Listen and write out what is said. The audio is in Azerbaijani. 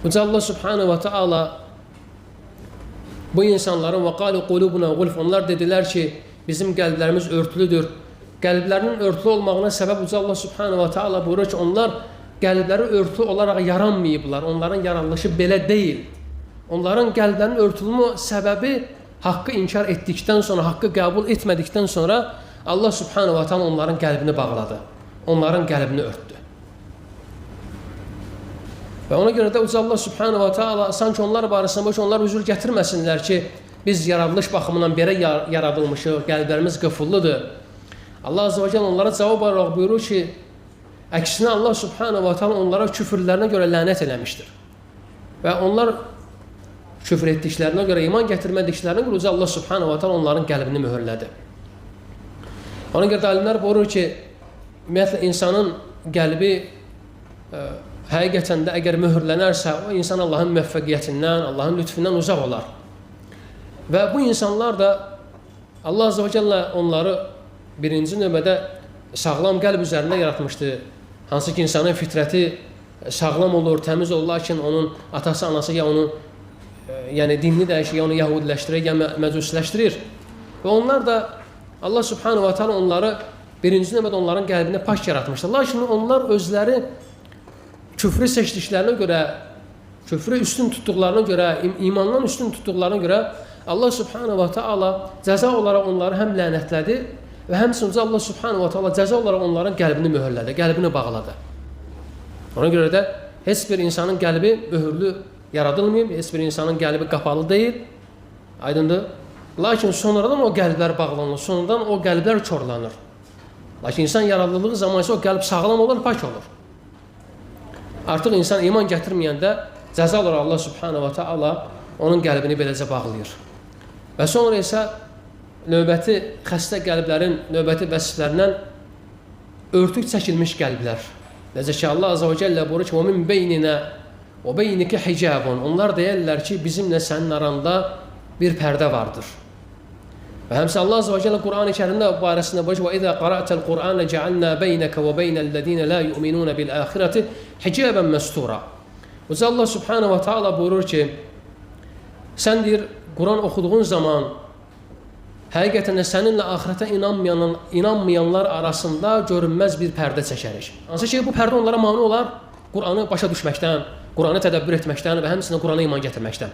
Uca Allah Subhanahu wa Ta'ala bu insanların وَقَالُ قُلُوبُنَا غُلْفٌ onlar dedilər ki, bizim qəlblərimiz örtülüdür. Qəlblərinin örtülü olmağına səbəb Uca Allah Subhanahu wa Ta'ala buyurur ki, onlar qəlbləri örtülü olaraq yaranmayıblar. Onların yaranılışı belə deyil. Onların qəlblərinin örtülmə səbəbi haqqı inkar etdikdən sonra, haqqı qəbul etmədikdən sonra Allah Subhanahu wa Ta'ala onların qəlbini bağladı. Onların qəlbini örtdü. Və ona görə də Uca Allah Subhanahu wa Ta'ala sanki onlar barəsində onlar üzr gətirməsinlər ki, biz yaradılış baxımından belə yaradılmışıq, qəlblərimiz qıfıllıdır. Allah Azze ve Celle onlara cavab olaraq buyurur ki, əksinə Allah Subhanahu wa Ta'ala onlara küfürlərinə görə lənət eləmişdir. Və onlar küfür etdiklərinə görə, iman gətirmədiklərinə görə Allah Subhanahu wa Ta'ala onların qəlbini mühürlədi. Ona görə də alimlər buyurur ki, ümumiyyətlə insanın qəlbi həqiqətən də əgər mühürlənərsə, o insan Allahın müvəffəqiyyətindən, Allahın lütfündən uzaq olar. Və bu insanlar da Allah Azze ve Celle onları birinci növbədə sağlam qəlb üzərində yaratmışdı. Hansı ki, insanın fitrəti sağlam olur, təmiz olur, lakin onun atası, anası ya onu dinini dəyişir, ya onu yahudiləşdirir, ya məcusiləşdirir. Və onlar da Allah Subhanahu wa Ta'ala onları birinci növbədə onların qəlbini pak yaratmışlar. Lakin onlar özləri küfrü seçdiklərinə görə, küfrü üstün tutduqlarına görə, imandan üstün tutduqlarına görə Allah Subhanahu wa Ta'ala cəza olaraq onları həm lənətlədi və həmçinin Allah Subhanahu wa Ta'ala cəza olaraq onların qəlbini möhürlədi, qəlbini bağladı. Ona görə də heç bir insanın qəlbi möhürlü yaradılmayıb, heç bir insanın qəlbi qapalı deyil, aydındır. Lakin sonradan o qəlblər bağlanır, sonradan o qəlblər korlanır. Lakin insan yaradıldığı zaman isə o qəlb sağlam olur, pak olur. Artıq insan iman gətirməyəndə cəza olaraq Allah Subhanahu wa Ta'ala onun qəlbini beləcə bağlayır. Və sonra isə növbəti xəstə qəlblərin növbəti vəsiflərindən örtük çəkilmiş qəlblər. Necə ki, Allah Azze ve Celle buyurur ki, وَمِنْ بَيْنِنَا وَبَيْنِكِ حِجَابٌ onlar deyərlər ki, bizimlə sənin aranda bir pərdə vardır. Və həmsə Allah Azze ve Celle Qur'an-ı Kərimdə barəsində buyurur ki, وَإِذَا قَرَأْتَ الْقُرْآنَ جَعَلْنَا بَيْنَكَ وَبَيْنَ الَّذِينَ لَا يُؤْمِنُونَ بِالْآخِرَةِ حِجَابًا مَسْتُورًا Uca Allah Subhanahu wa Ta'ala buyurur ki, sən deyir, Quran oxuduğun zaman həqiqətən də səninlə axirətə inanmayanlar arasında görünməz bir pərdə çəkərik. Hansı ki, bu pərdə onlara mane olar Quranı başa düşməkdən, Quranı tədəbbür etməkdən və həmçinin Qurana iman gətirməkdən.